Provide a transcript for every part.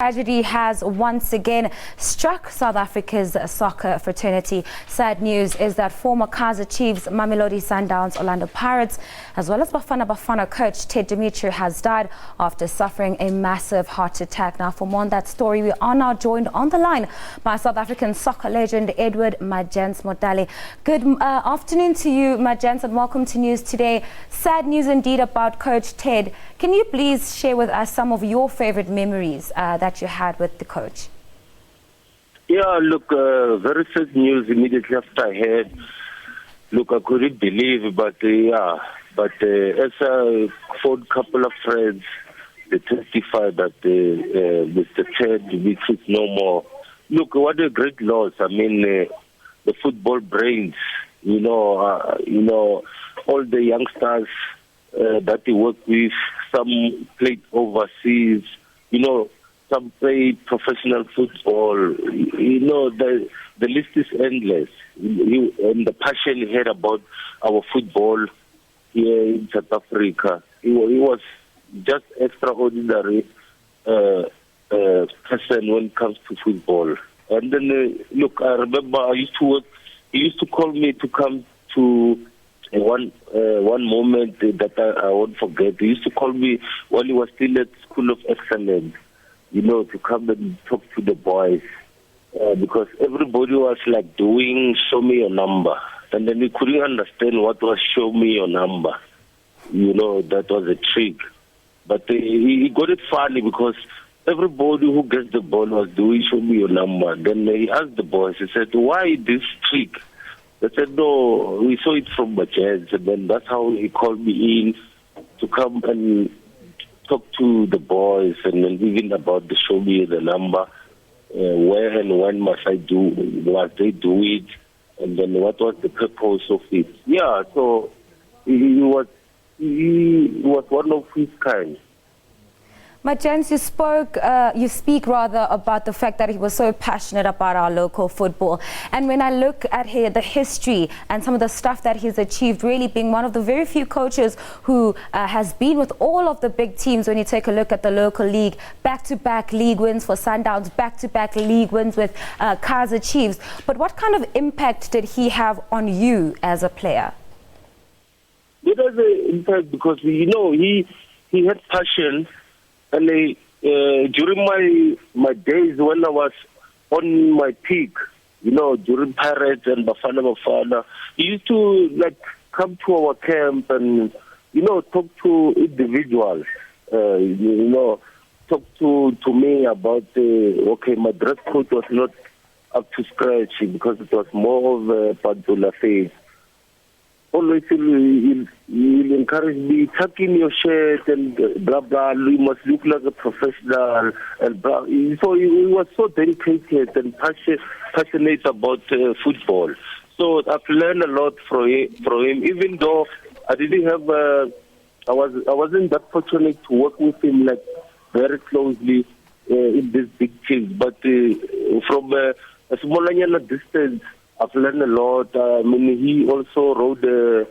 Tragedy has once again struck South Africa's soccer fraternity. Sad news is that former Kaizer Chiefs, Mamelodi Sundowns, Orlando Pirates, as well as Bafana Bafana coach Ted Dumitru has died after suffering a massive heart attack. Now, for more on that story, we are now joined on the line by South African soccer legend Edward Magents Motale. Good afternoon to you, Magents, and welcome to News Today. Sad news indeed about Coach Ted. Can you please share with us some of your favorite memories that you had with the coach? Yeah, look, very sad news immediately after I heard. Look, I couldn't believe, but as I phoned a couple of friends, they testified that Mr. Ted Dumitru is no more. Look, what a great loss. I mean, the football brains, all the youngsters that he worked with, some played overseas, some play professional football. The list is endless. And the passion he had about our football here in South Africa, he was just extraordinary person when it comes to football. And then, look, I remember I used to work. He used to call me to come to one moment that I won't forget. He used to call me while he was still at School of Excellence, to come and talk to the boys. Because everybody was like doing show me your number. And then we couldn't understand what was show me your number. That was a trick. But he got it funny because everybody who gets the ball was doing show me your number. Then he asked the boys, he said, why this trick? They said, no, we saw it from Magents. And then that's how he called me in to come and talk to the boys and then even about the show me the number, where and when must they do it, and then what was the purpose of it. Yeah, so he was one of his kind. Magents, you speak about the fact that he was so passionate about our local football. And when I look at the history and some of the stuff that he's achieved, really being one of the very few coaches who has been with all of the big teams. When you take a look at the local league, back-to-back league wins for Sundowns, back-to-back league wins with Kaizer Chiefs. But what kind of impact did he have on you as a player? It has an impact because, he had passion. And during my days when I was on my peak, during Pirates and Bafana Bafana, he used to come to our camp and, talk to individuals, talk to me about, my dress code was not up to scratch because it was more of a Pantula phase. Always he'll encourage me, tuck in your shirt and blah, blah, you must look like a professional and blah. So he was so dedicated and passionate about football. So I've learned a lot from him, even though I didn't have, I wasn't that fortunate to work with him very closely in these big teams. But from a smaller distance, I've learned a lot. I mean, he also wrote a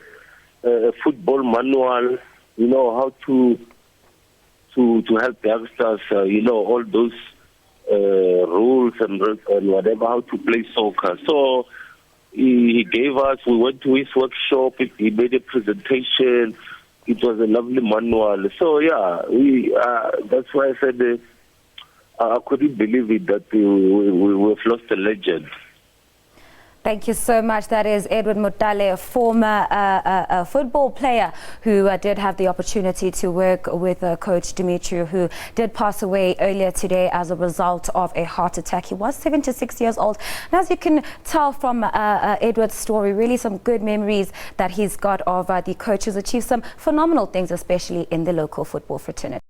football manual, how to help youngsters, all those rules and whatever, how to play soccer. So he gave us, we went to his workshop, he made a presentation. It was a lovely manual. So, yeah, that's why I said I couldn't believe it that we've lost a legend. Thank you so much. That is Edward Motale, a former football player who did have the opportunity to work with Coach Dumitru, who did pass away earlier today as a result of a heart attack. He was 76 years old. And as you can tell from Edward's story, really some good memories that he's got of the coach who's achieved some phenomenal things, especially in the local football fraternity.